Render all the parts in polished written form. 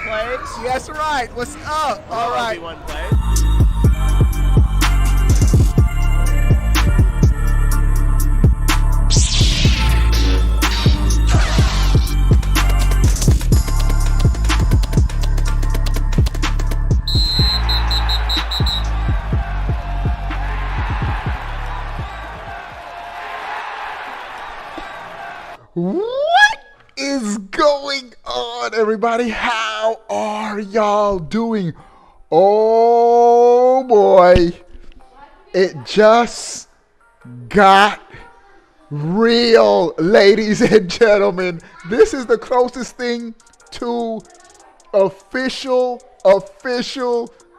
plays. Yes, right. What's up? All right. Obi-Wan plays. What is going on, everybody? How are y'all doing? Oh boy, it just got real, ladies and gentlemen. This is the closest thing to official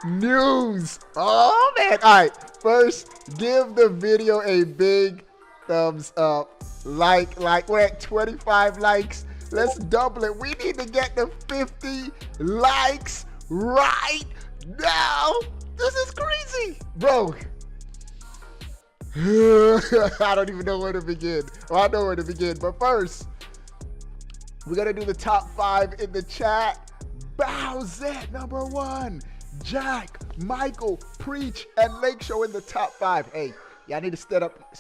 news. Oh man. All right, first give the video a big thumbs up. Like we're at 25 likes. Let's double it. We need to get to 50 likes right now. This is crazy, bro. I don't even know where to begin. Well, I know where to begin, but first we're gonna do the top 5 in the chat. Bowsette number 1, Jack, Michael, Preach, and Lake Show in the top 5. Hey, y'all need to step up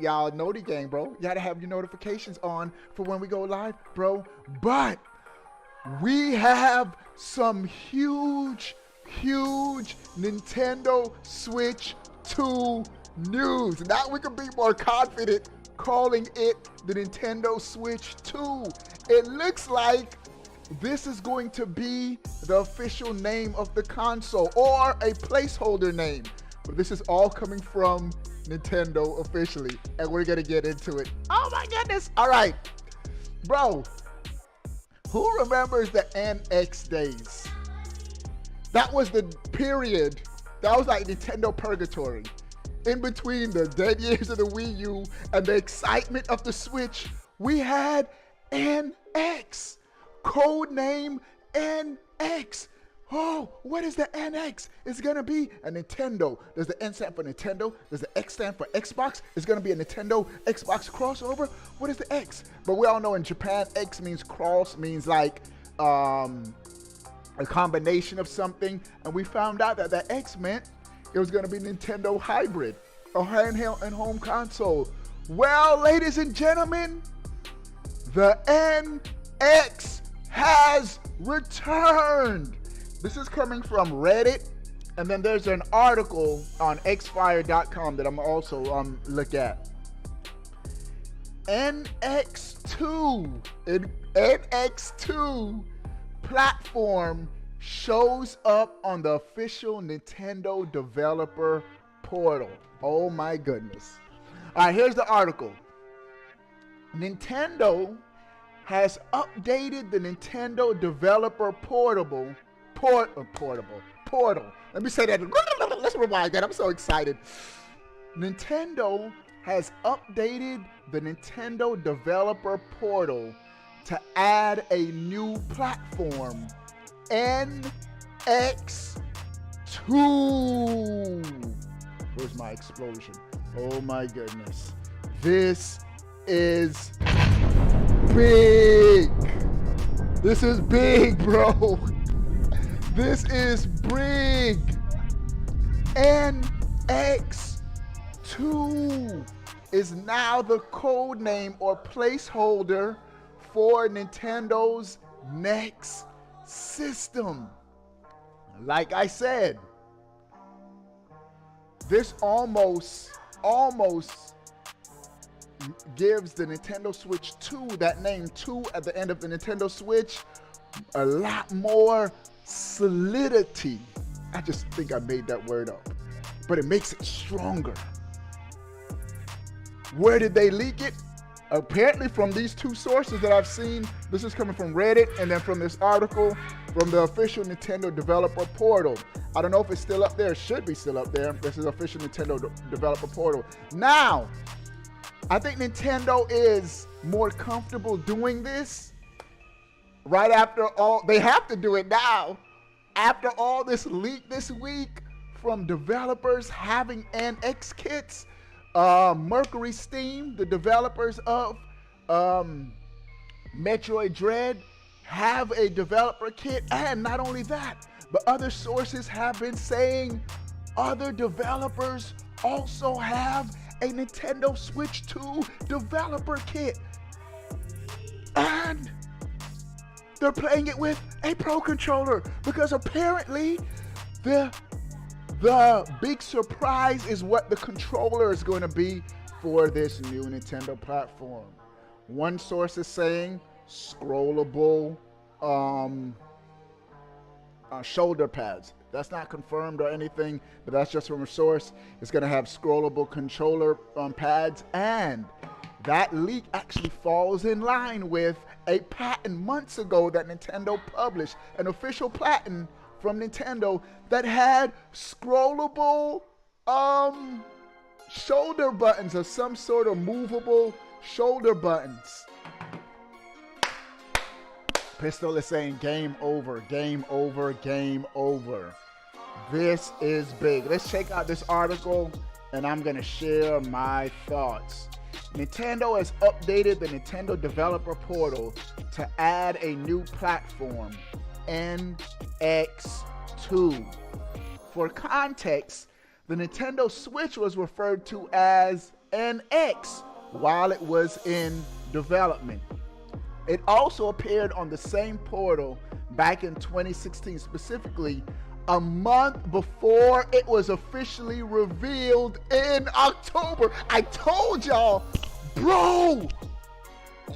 y'all noti gang, bro. You gotta have your notifications on for when we go live, bro. But we have some huge Nintendo Switch 2 news. Now we can be more confident calling it the Nintendo Switch 2. It looks like this is going to be the official name of the console or a placeholder name. But this is all coming from Nintendo officially, and we're gonna get into it. Oh my goodness. All right, bro, who remembers the NX days? That was the period, that was like Nintendo purgatory. In between the dead years of the Wii U and the excitement of the Switch, we had NX, codename NX. Oh, what is the NX? It's gonna be a Nintendo. Does the N stand for Nintendo? Does the X stand for Xbox? It's gonna be a Nintendo Xbox crossover. What is the X? But we all know in Japan, X means cross, means like a combination of something. And we found out that the X meant it was gonna be Nintendo hybrid, a handheld and home console. Well, ladies and gentlemen, the NX has returned. This is coming from Reddit, and then there's an article on xfire.com that I'm also look at. NX2 platform shows up on the official Nintendo developer portal. Oh my goodness. All right, here's the article. Nintendo has updated the Nintendo developer portal. Let me say that. Let's rewind that. I'm so excited. Nintendo has updated the Nintendo developer portal to add a new platform, NX2. Where's my explosion? Oh my goodness. This is big. This is big, bro. This is big. NX2 is now the code name or placeholder for Nintendo's next system. Like I said, this almost gives the Nintendo Switch 2, that name 2 at the end of the Nintendo Switch, a lot more solidity. I just think I made that word up, but it makes it stronger. Where did they leak it? Apparently from these 2 sources that I've seen. This is coming from Reddit and then from this article from the official Nintendo developer portal. I don't know if it's still up there. It should be still up there. This is official Nintendo developer portal. Now, I think Nintendo is more comfortable doing this right after all. They have to do it now. After all this leak this week from developers having NX kits, Mercury Steam, the developers of Metroid Dread, have a developer kit, and not only that, but other sources have been saying other developers also have a Nintendo Switch 2 developer kit. And they're playing it with a Pro Controller because apparently the big surprise is what the controller is going to be for this new Nintendo platform. One source is saying scrollable shoulder pads. That's not confirmed or anything, but that's just from a source. It's going to have scrollable controller pads, and that leak actually falls in line with a patent months ago that Nintendo published, an official patent from Nintendo that had scrollable shoulder buttons or some sort of movable shoulder buttons. Pistol is saying game over, game over, game over. This is big. Let's check out this article and I'm going to share my thoughts. Nintendo has updated the Nintendo Developer Portal to add a new platform, NX2. For context, the Nintendo Switch was referred to as NX while it was in development. It also appeared on the same portal back in 2016, specifically a month before it was officially revealed in October. I told y'all, bro.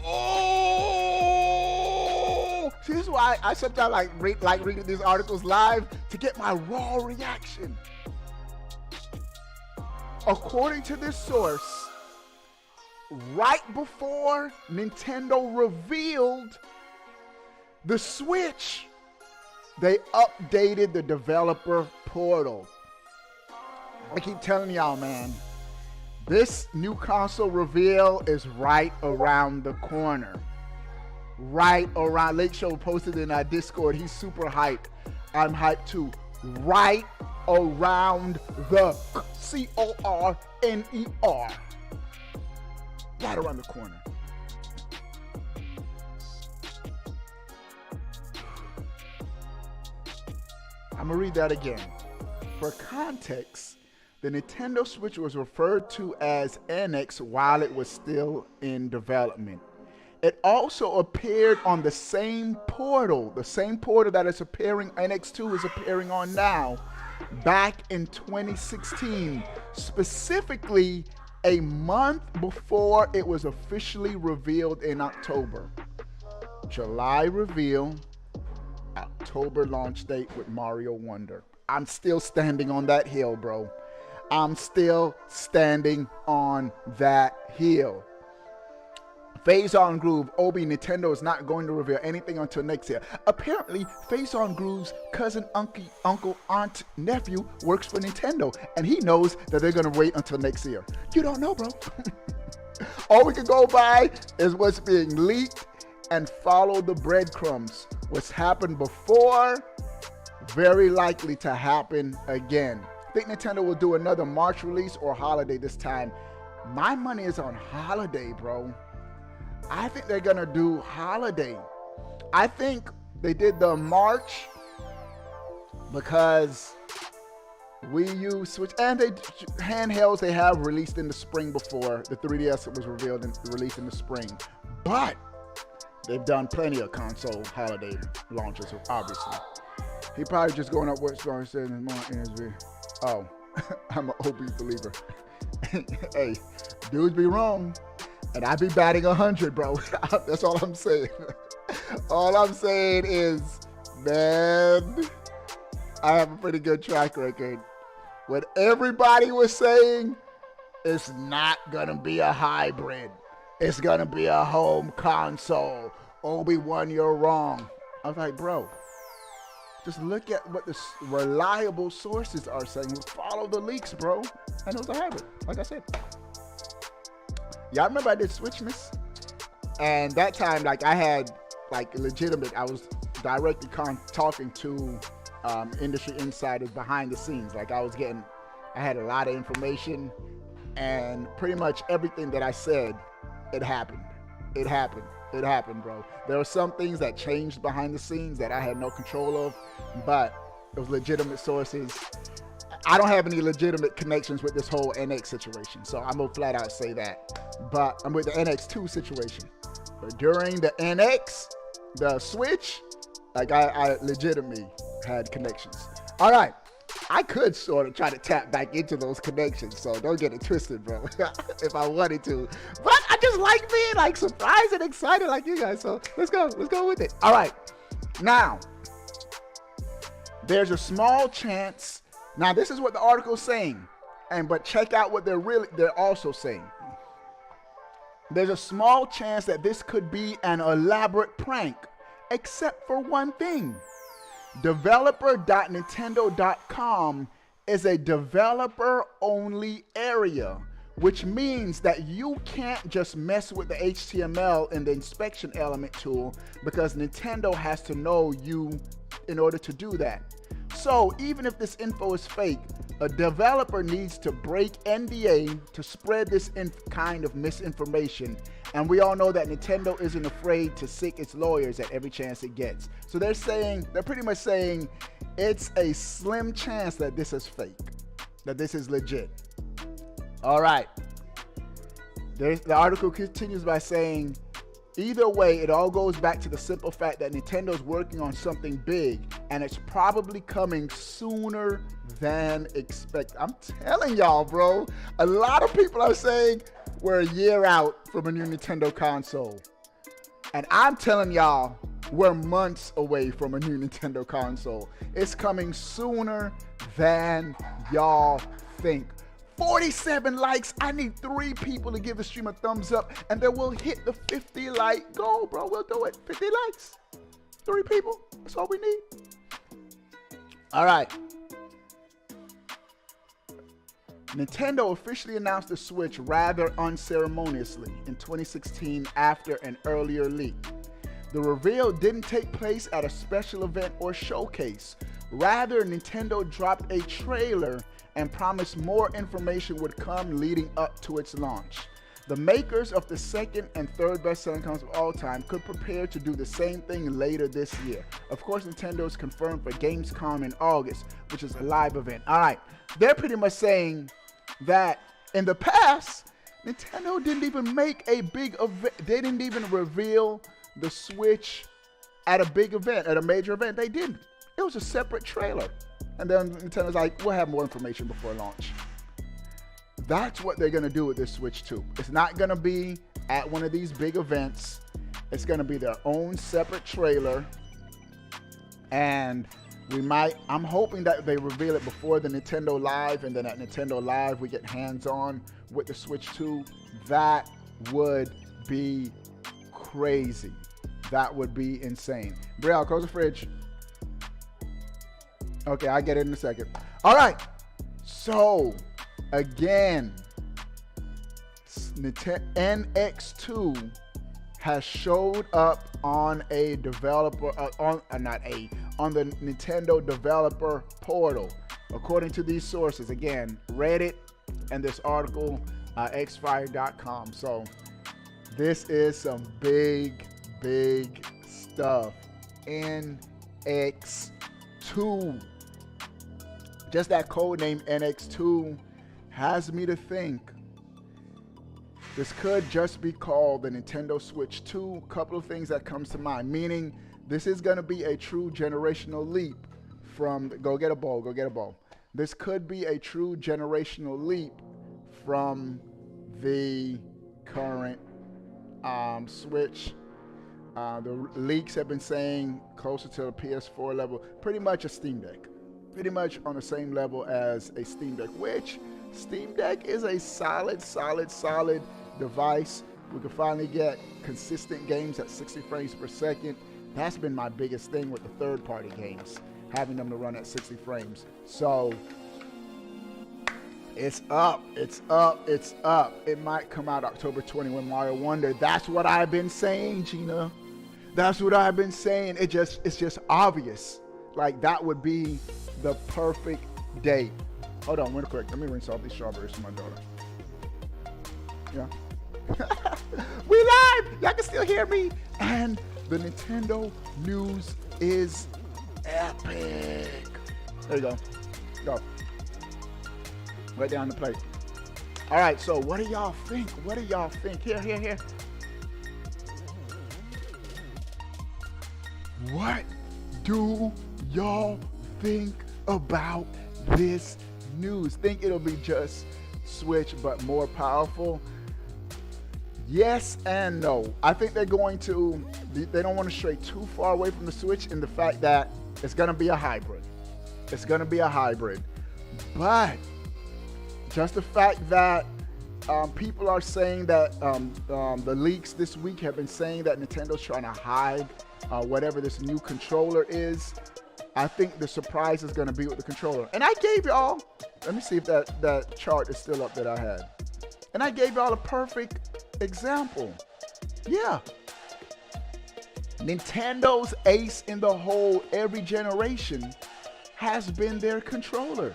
Oh, see, this is why I sometimes like reading these articles live to get my raw reaction. According to this source, right before Nintendo revealed the Switch, they updated the developer portal. I keep telling y'all, man, this new console reveal is right around the corner. Right around. Late Show posted in our Discord. He's super hyped. I'm hyped too. Right around the corner. Right around the corner. I'm going to read that again. For context, the Nintendo Switch was referred to as NX while it was still in development. It also appeared on the same portal that is appearing, NX2 is appearing on now, back in 2016, specifically a month before it was officially revealed in October. July reveal, October launch date with Mario Wonder. I'm still standing on that hill, bro. I'm still standing on that hill. Phase On Groove, Obi, Nintendo is not going to reveal anything until next year. Apparently, Phase On Groove's cousin, uncle, aunt, nephew works for Nintendo, and he knows that they're going to wait until next year. You don't know, bro. All we can go by is what's being leaked and follow the breadcrumbs. What's happened before, very likely to happen again. I think Nintendo will do another March release or holiday this time. My money is on holiday, bro. I think they're gonna do holiday. I think they did the March because Wii U, Switch, and they handhelds they have released in the spring before. The 3DS was revealed and released in the spring. But they've done plenty of console holiday launches, obviously. He probably just going up what's going to say in his video. Oh, I'm an OB believer. Hey, dudes be wrong. And I be batting 100, bro. That's all I'm saying. All I'm saying is, man, I have a pretty good track record. What everybody was saying, it's not gonna be a hybrid. It's gonna be a home console. Obi-Wan, you're wrong. I was like, bro, just look at what the reliable sources are saying. Follow the leaks, bro. And it was a hybrid, like I said. Y'all remember I did Switch Miss? And that time, like, I had, like, legitimate, I was directly talking to industry insiders behind the scenes. Like, I had a lot of information, and pretty much everything that I said, it happened. It happened. It happened, bro. There were some things that changed behind the scenes that I had no control of, but it was legitimate sources. I don't have any legitimate connections with this whole NX situation, so I'm gonna flat out say that. But I'm with the NX2 situation. But during the NX, the Switch, like I legitimately had connections. All right. I could sort of try to tap back into those connections, so don't get it twisted, bro. If I wanted to, but I just like being like surprised and excited like you guys. So let's go with it. All right, now there's a small chance. Now this is what the article's saying, but check out what they're also saying. There's a small chance that this could be an elaborate prank, except for one thing. Developer.nintendo.com is a developer-only area, which means that you can't just mess with the HTML in the inspection element tool because Nintendo has to know you in order to do that. So even if this info is fake, a developer needs to break NDA to spread this kind of misinformation. And we all know that Nintendo isn't afraid to sick its lawyers at every chance it gets. So they're pretty much saying it's a slim chance that this is fake, that this is legit. All right. The article continues by saying, either way, it all goes back to the simple fact that Nintendo's working on something big, and it's probably coming sooner than expected. I'm telling y'all, bro, a lot of people are saying we're a year out from a new Nintendo console. And I'm telling y'all, we're months away from a new Nintendo console. It's coming sooner than y'all think. 47 likes. I need 3 people to give the stream a thumbs up, and then we'll hit the 50 like goal, bro. We'll do it. 50 likes. 3 people. That's all we need. All right. Nintendo officially announced the Switch rather unceremoniously in 2016 after an earlier leak. The reveal didn't take place at a special event or showcase. Rather, Nintendo dropped a trailer and promised more information would come leading up to its launch. The makers of the second and third best-selling console of all time could prepare to do the same thing later this year. Of course, Nintendo's confirmed for Gamescom in August, which is a live event. All right, they're pretty much saying that in the past, Nintendo didn't even make a big event. They didn't even reveal the Switch at a big event, at a major event. They didn't. It was a separate trailer. And then Nintendo's like, we'll have more information before launch. That's what they're going to do with this Switch 2. It's not going to be at one of these big events. It's going to be their own separate trailer. And I'm hoping that they reveal it before the Nintendo Live, and then at Nintendo Live we get hands-on with the Switch 2. That would be crazy. That would be insane. Brielle, close the fridge. Okay, I'll get it in a second. All right. So, again, NX2 has showed up on a developer, on the Nintendo developer portal. According to these sources, again, Reddit and this article, xfire.com. So, this is some big stuff. NX2. Just that code name NX2 has me to think this could just be called the Nintendo Switch 2. Couple of things that comes to mind, meaning this is going to be a true generational leap from, go get a ball. This could be a true generational leap from the current Switch. The leaks have been saying closer to the PS4 level, pretty much a Steam Deck. Pretty much on the same level as a Steam Deck, which Steam Deck is a solid device. We can finally get consistent games at 60 frames per second. That's been my biggest thing with the third-party games, having them to run at 60 frames. So it's up. It might come out October 20 when Mario Wonder. That's what I've been saying, Gina. That's what I've been saying. It's just obvious. Like, that would be the perfect date. Hold on, real quick. Let me rinse off these strawberries for my daughter. Yeah. We live! Y'all can still hear me. And the Nintendo news is epic. There you go. Go. Right down the plate. All right, so what do y'all think? What do y'all think? Here. What do y'all think about this news? Think it'll be just Switch but more powerful? Yes and no. I think they're going to, they don't want to stray too far away from the Switch in the fact that it's going to be a hybrid. It's going to be a hybrid. But just the fact that people are saying that the leaks this week have been saying that Nintendo's trying to hide whatever this new controller is, I think the surprise is going to be with the controller. And I gave y'all, let me see if that chart is still up that I had. And I gave y'all a perfect example. Yeah. Nintendo's ace in the hole every generation has been their controller.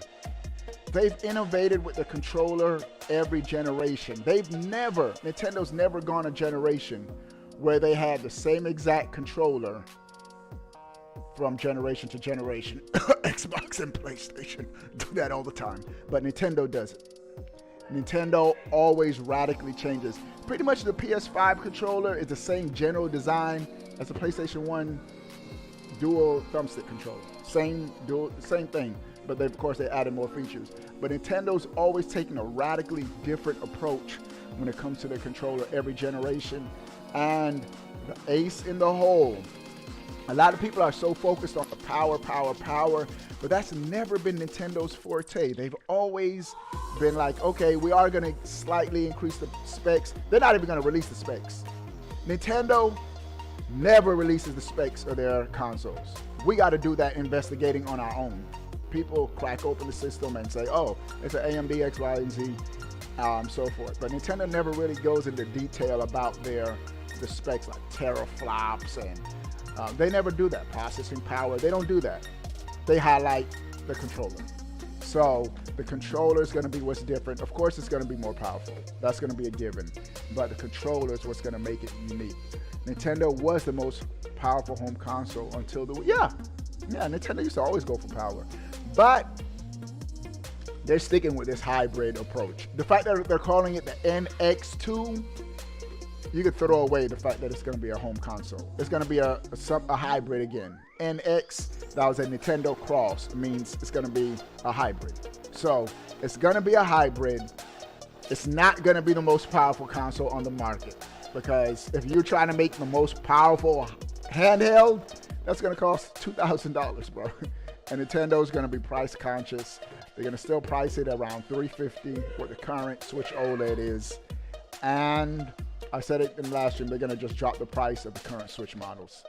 They've innovated with the controller every generation. Nintendo's never gone a generation where they had the same exact controller from generation to generation. Xbox and PlayStation do that all the time, but Nintendo does it. Nintendo always radically changes. Pretty much the PS5 controller is the same general design as the PlayStation 1 dual thumbstick controller. Same thing, but of course they added more features. But Nintendo's always taking a radically different approach when it comes to their controller every generation. And the ace in the hole. A lot of people are so focused on the power, but that's never been Nintendo's forte. They've always been like, okay, we are going to slightly increase the specs. They're not even going to release the specs. Nintendo never releases the specs of their consoles. We got to do that investigating on our own. People crack open the system and say, oh, it's an AMD X, Y, and Z, so forth. But Nintendo never really goes into detail about the specs like teraflops and they never do that. Processing power, they don't do that. They highlight the controller. So the controller is going to be what's different. Of course, it's going to be more powerful. That's going to be a given. But the controller is what's going to make it unique. Nintendo was the most powerful home console until the yeah, Nintendo used to always go for power. But they're sticking with this hybrid approach. The fact that they're calling it the NX2, you could throw away the fact that it's going to be a home console. It's going to be a hybrid again. NX, that was a Nintendo Cross, means it's going to be a hybrid. So it's going to be a hybrid. It's not going to be the most powerful console on the market, because if you're trying to make the most powerful handheld, that's going to cost $2,000, bro. And Nintendo's going to be price conscious. They're going to still price it around $350 what the current Switch OLED is. And I said it in the last stream, they're going to just drop the price of the current Switch models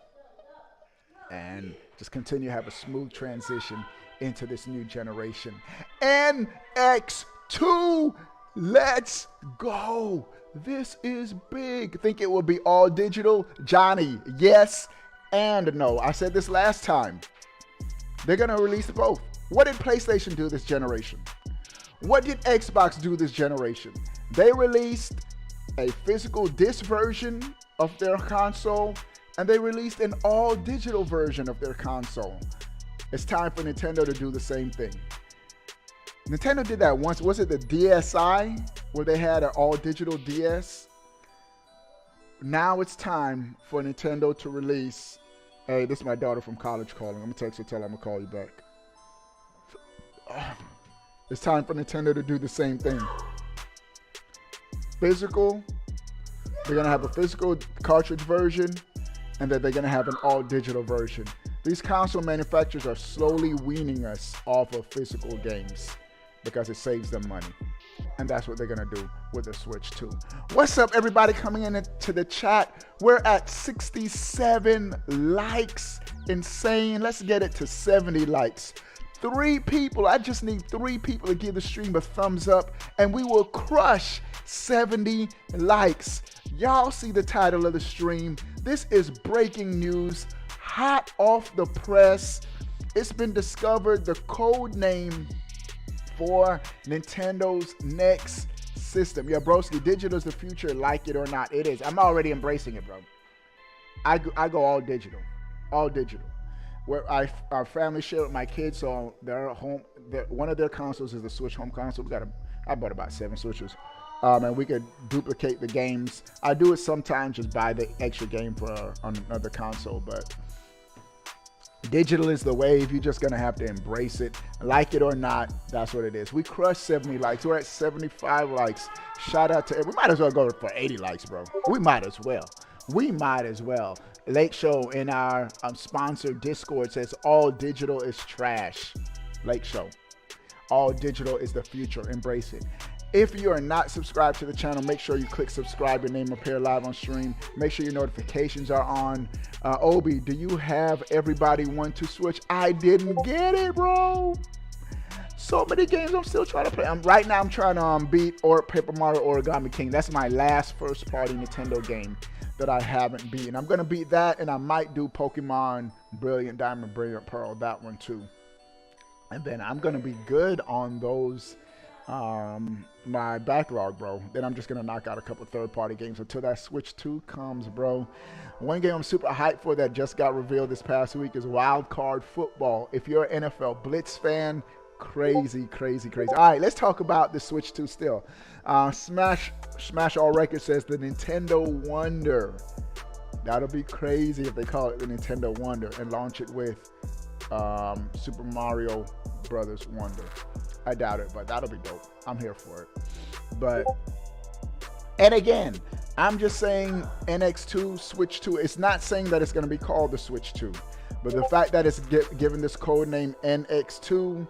and just continue to have a smooth transition into this new generation. NX2, let's go. This is big. Think it will be all digital? Johnny, yes and no. I said this last time. They're going to release both. What did PlayStation do this generation? What did Xbox do this generation? They released a physical disc version of their console, and they released an all-digital version of their console. It's time for Nintendo to do the same thing. Nintendo did that once. Was it the DSi, where they had an all-digital DS? Now it's time for Nintendo to release. Hey, this is my daughter from college calling. I'm going to text her, tell her I'm going to call you back. It's time for Nintendo to do the same thing. Physical, they're going to have a physical cartridge version, and then they're going to have an all-digital version. These console manufacturers are slowly weaning us off of physical games because it saves them money. And that's what they're going to do with the Switch 2. What's up, everybody coming into the chat? We're at 67 likes. Insane. Let's get it to 70 likes. 3 people. I just need 3 people to give the stream a thumbs up, and we will crush 70 likes. Y'all see the title of the stream. This is breaking news, hot off the press. It's been discovered the code name for Nintendo's next system. Yeah, broski, digital is the future, like it or not. It is. I'm already embracing it, bro. I go all digital. All digital. Where our family share with my kids, so their home, one of their consoles is the Switch home console. I bought about 7 Switches. And we could duplicate the games. I do it sometimes, just buy the extra game on another console, but digital is the wave. You're just gonna have to embrace it, like it or not. That's what it is. We crushed 70 likes. We're at 75 likes. Shout out to. We might as well go for 80 likes, bro. We might as well. Late Show in our sponsored Discord says all digital is trash. Late Show. All digital is the future. Embrace it. If you are not subscribed to the channel, make sure you click subscribe. Your name appear live on stream. Make sure your notifications are on. Obi, do you have Everybody Want to Switch? I didn't get it, bro. So many games I'm still trying to play. Right now I'm trying to beat Paper Mario Origami King. That's my last first party Nintendo game that I haven't beaten. I'm going to beat that, and I might do Pokemon Brilliant Diamond, Brilliant Pearl, that one too. And then I'm going to be good on those, my backlog, bro. Then I'm just going to knock out a couple third-party games until that Switch 2 comes, bro. One game I'm super hyped for that just got revealed this past week is Wild Card Football. If you're an NFL Blitz fan, crazy. All right, let's talk about the Switch 2 still. Smash All Records says the Nintendo Wonder. That'll be crazy if they call it the Nintendo Wonder and launch it with Super Mario Brothers Wonder. I doubt it, but that'll be dope. I'm here for it. And again, I'm just saying NX2, Switch 2. It's not saying that it's going to be called the Switch 2, but the fact that it's given this code name NX2,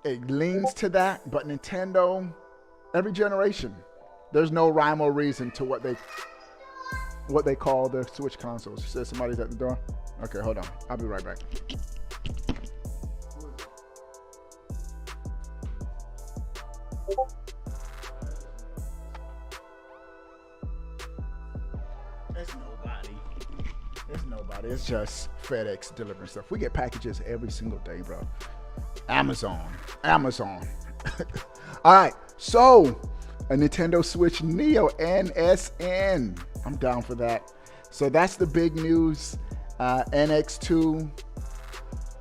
it leans to that. But Nintendo, every generation, there's no rhyme or reason to what they call their Switch consoles. You said somebody's at the door? Okay, hold on. I'll be right back. It's nobody. It's just FedEx delivering stuff. We get packages every single day, bro. Amazon. All right, so a Nintendo Switch Neo NSN. I'm down for that. So that's the big news. NX2.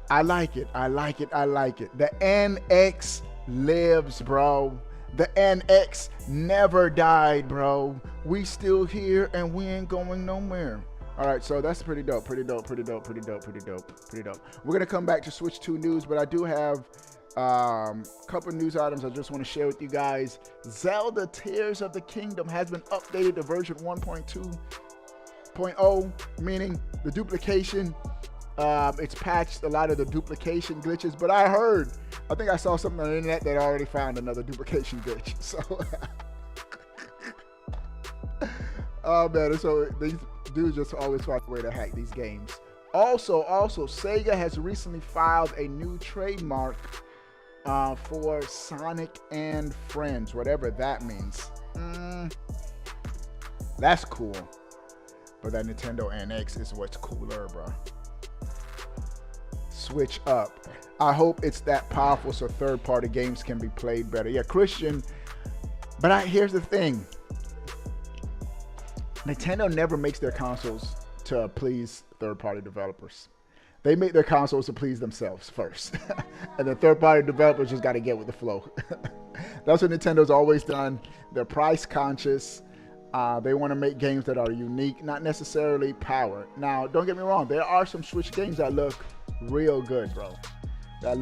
I like it. The NX lives, bro. The NX never died, bro. We still here and we ain't going nowhere. All right, so that's pretty dope. We're gonna come back to Switch 2 news, but I do have a couple news items I just want to share with you guys. Zelda Tears of the Kingdom has been updated to version 1.2.0, meaning the duplication. It's patched a lot of the duplication glitches, but I think I saw something on the internet that already found another duplication glitch. So, oh man, so these dudes just always find a way to hack these games. Also, Sega has recently filed a new trademark for Sonic and Friends, whatever that means. That's cool. But that Nintendo NX is what's cooler, bro. Switch up. I hope it's that powerful so third-party games can be played better. Yeah, Christian. But here's the thing. Nintendo never makes their consoles to please third-party developers. They make their consoles to please themselves first. And the third-party developers just got to get with the flow. That's what Nintendo's always done. They're price conscious. They want to make games that are unique, not necessarily powered. Now, don't get me wrong. There are some Switch games that look real good, bro. But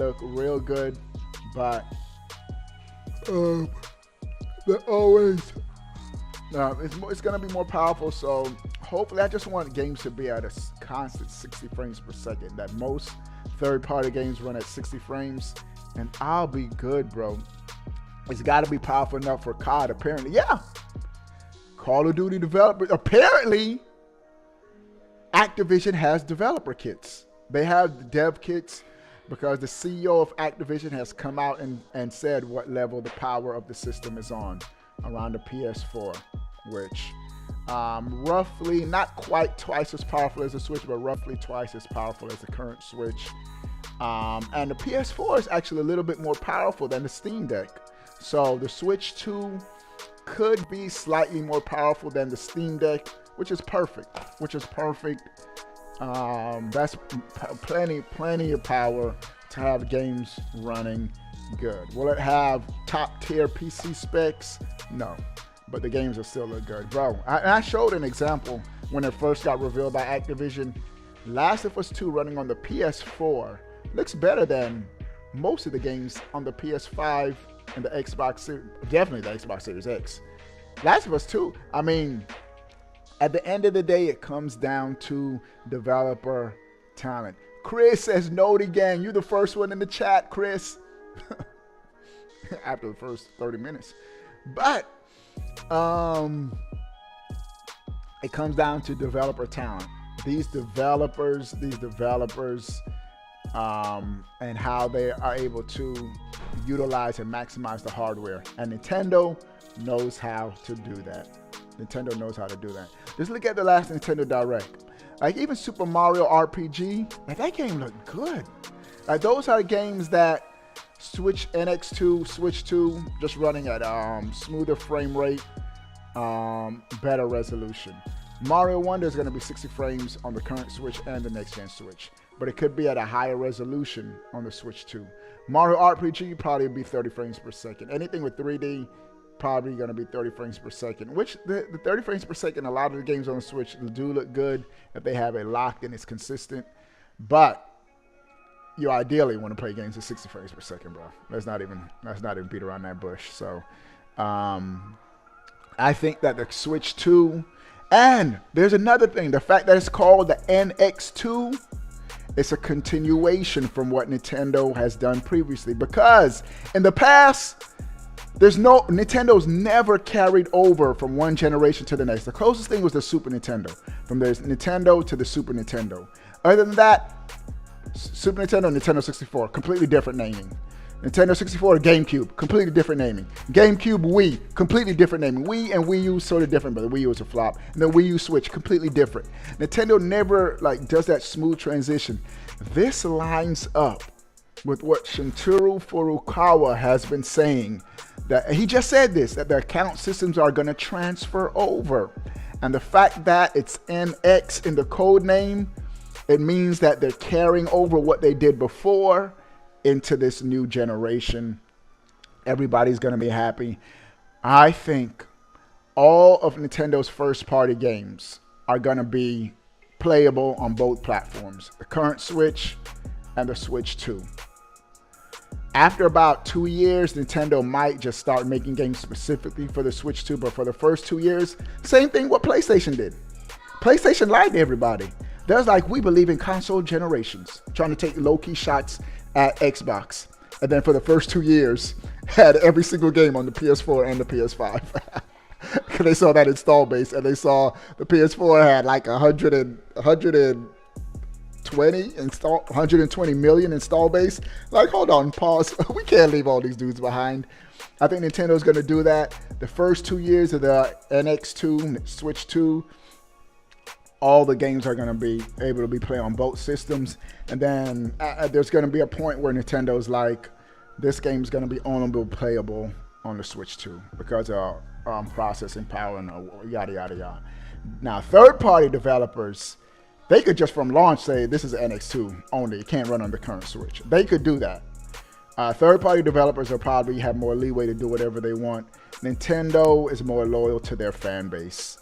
they're always... it's going to be more powerful, so hopefully I just want games to be at a constant 60 frames per second. That most third-party games run at 60 frames, and I'll be good, bro. It's got to be powerful enough for COD, apparently. Yeah. Call of Duty developers. Apparently, Activision has developer kits. They have dev kits because the CEO of Activision has come out and said what level the power of the system is on around the PS4, which roughly not quite twice as powerful as the Switch, but roughly twice as powerful as the current Switch. And the PS4 is actually a little bit more powerful than the Steam Deck. So the Switch 2 could be slightly more powerful than the Steam Deck, which is perfect. That's plenty of power to have games running good. Will it have top tier PC specs? No, but the games will still look good, bro. I showed an example when it first got revealed by Activision. Last of Us 2 running on the PS4 looks better than most of the games on the PS5 and the Xbox Series, definitely the Xbox Series X. Last of Us 2, I mean, at the end of the day, it comes down to developer talent. Chris says, Noti Gang, you're the first one in the chat, Chris. After the first 30 minutes. But it comes down to developer talent. These developers, and how they are able to utilize and maximize the hardware. And Nintendo knows how to do that. Just look at the last Nintendo Direct. Like even Super Mario RPG, like that game looked good. Like those are the games that Switch NX2, Switch 2, just running at smoother frame rate, better resolution. Mario Wonder is going to be 60 frames on the current Switch and the next gen Switch, but it could be at a higher resolution on the Switch 2. Mario RPG probably be 30 frames per second. Anything with 3D probably going to be 30 frames per second, which the 30 frames per second, a lot of the games on the Switch do look good if they have it locked and it's consistent, but you ideally want to play games at 60 frames per second, bro. Let's not even beat around that bush. So I think that the Switch 2, and there's another thing, the fact that it's called the NX2, it's a continuation from what Nintendo has done previously, because in the past, Nintendo's never carried over from one generation to the next. The closest thing was the Super Nintendo, from the Nintendo to the Super Nintendo. Other than that, Super Nintendo, Nintendo 64, completely different naming. Nintendo 64, GameCube, completely different naming. GameCube, Wii, completely different naming. Wii and Wii U sort of different, but the Wii U was a flop. And the Wii U Switch, completely different. Nintendo never does that smooth transition. This lines up with what Shintaro Furukawa has been saying. That he just said this, that the account systems are going to transfer over. And the fact that it's NX in the code name, it means that they're carrying over what they did before into this new generation. Everybody's going to be happy. I think all of Nintendo's first party games are going to be playable on both platforms, the current Switch and the Switch 2. After about 2 years, Nintendo might just start making games specifically for the Switch 2, but for the first 2 years, same thing what PlayStation did. PlayStation lied to everybody. They're like, we believe in console generations, trying to take low-key shots at Xbox. And then for the first 2 years, had every single game on the PS4 and the PS5. Because they saw that install base, and they saw the PS4 had like 120 million install base. Like, hold on, pause. We can't leave all these dudes behind. I think Nintendo's going to do that. The first 2 years of the NX2, Switch 2, all the games are going to be able to be played on both systems. And then there's going to be a point where Nintendo's like, this game's going to be only playable on the Switch 2 because of processing power and yada, yada, yada. Now, third-party developers, they could just from launch say, this is an NX2 only. It can't run on the current Switch. They could do that. Third-party developers will probably have more leeway to do whatever they want. Nintendo is more loyal to their fan base,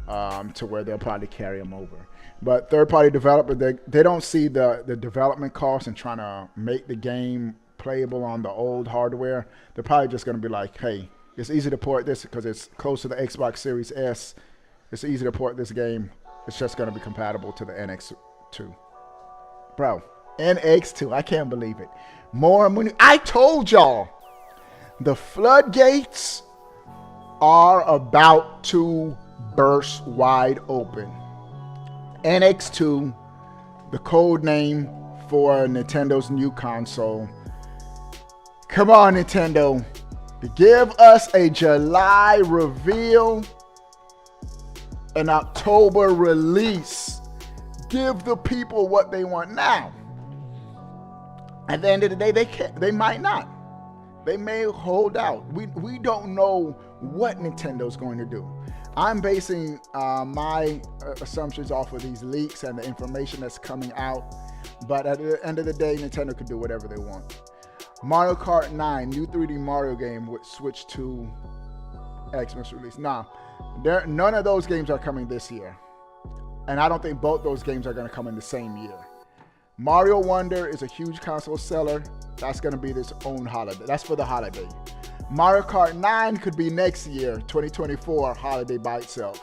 to where they'll probably carry them over. But third-party developers, they don't see the development costs and trying to make the game playable on the old hardware. They're probably just going to be like, hey, it's easy to port this because it's close to the Xbox Series S. It's easy to port this game. It's just going to be compatible to the NX2. Bro, NX2, I can't believe it. More money. I told y'all, the floodgates are about to burst wide open. NX2, the code name for Nintendo's new console. Come on, Nintendo. Give us a July reveal, an October release. Give the people what they want. Now, At the end of the day, they might not. They may hold out. We don't know what Nintendo's going to do. I'm basing my assumptions off of these leaks and the information that's coming out. But at the end of the day, Nintendo could do whatever they want. Mario Kart 9, new 3D Mario game with Switch 2 Xmas release. Nah, none of those games are coming this year. And I don't think both those games are going to come in the same year. Mario Wonder is a huge console seller. That's going to be its own holiday. That's for the holiday. Mario Kart 9 could be next year, 2024 holiday by itself.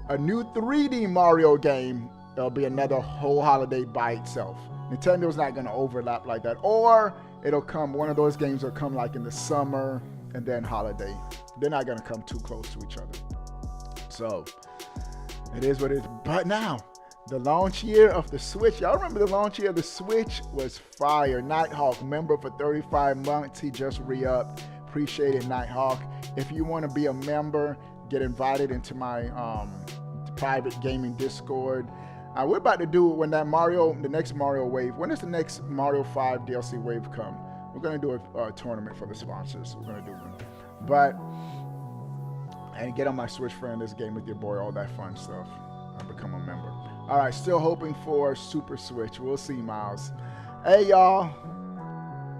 A new 3D Mario game, there'll be another whole holiday by itself. Nintendo's not going to overlap like that. Or it'll come, one of those games will come like in the summer and then holiday. They're not going to come too close to each other. So it is what it is. But now, the launch year of the Switch. Y'all remember the launch year of the Switch was fire. Nighthawk, member for 35 months. He just re-upped. Appreciate it, Nighthawk. If you want to be a member, get invited into my private gaming Discord. We're about to do it when that the next Mario wave. When does the next Mario 5 DLC wave come? We're going to do a tournament for the sponsors. We're going to do one. But, and get on my Switch friend this game with your boy, all that fun stuff. I'll become a member. All right, still hoping for Super Switch. We'll see, Miles. Hey, y'all.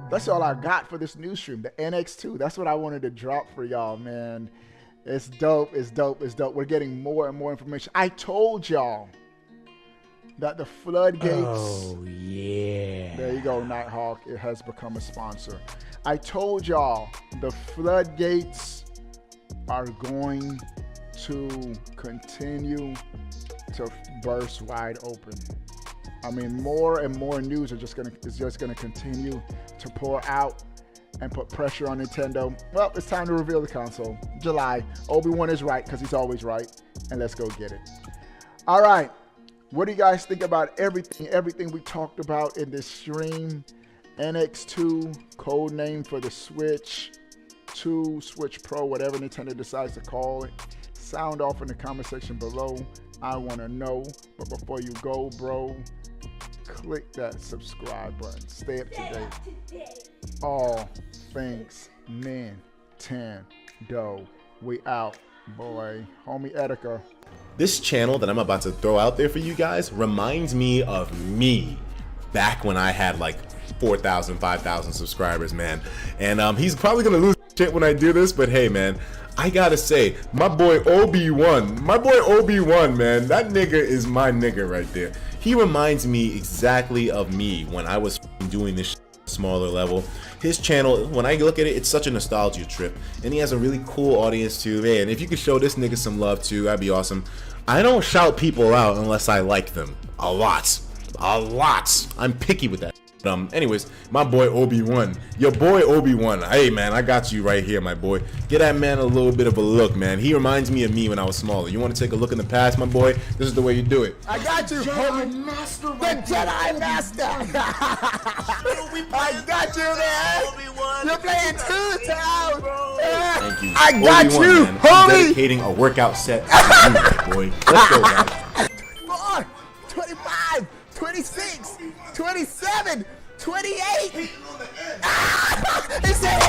That's all I got for this news stream. The NX2. That's what I wanted to drop for y'all, man. It's dope. It's dope. It's dope. We're getting more and more information. I told y'all that the floodgates. Oh, yeah. There you go, Nighthawk. It has become a sponsor. I told y'all the floodgates are going to continue to burst wide open. I mean, more and more news is just gonna continue to pour out and put pressure on Nintendo. Well, it's time to reveal the console. July. Obi-Wan is right because he's always right, and let's go get it. All right, what do you guys think about everything we talked about in this stream? NX2, code name for the Switch 2, Switch Pro, whatever Nintendo decides to call it. Sound off in the comment section below. I want to know. But before you go, bro, click that subscribe button. Stay up to date. All things Nintendo. We out, boy. Homie Etika. This channel that I'm about to throw out there for you guys reminds me of me back when I had like 4,000, 5,000 subscribers, man. And he's probably gonna lose shit when I do this, but hey, man, I gotta say, my boy Obi-Wan, man, that nigga is my nigga right there. He reminds me exactly of me when I was doing this smaller level. His channel, when I look at it, it's such a nostalgia trip, and he has a really cool audience too, man. If you could show this nigga some love too, that'd be awesome. I don't shout people out unless I like them a lot. I'm picky with that. Anyways, my boy Obi-Wan, your boy Obi-Wan. Hey, man, I got you right here, my boy. Get that man a little bit of a look, man. He reminds me of me when I was smaller. You want to take a look in the past, my boy? This is the way you do it. I got you, Jedi Master. the Jedi Master. I got you, man. Obi-Wan. You're playing two times. Thank you. I got Obi-Wan, you, man. homie. I'm dedicating a workout set to you, my boy. Let's go, guys. 24, 25, 26, 27, 28. He said,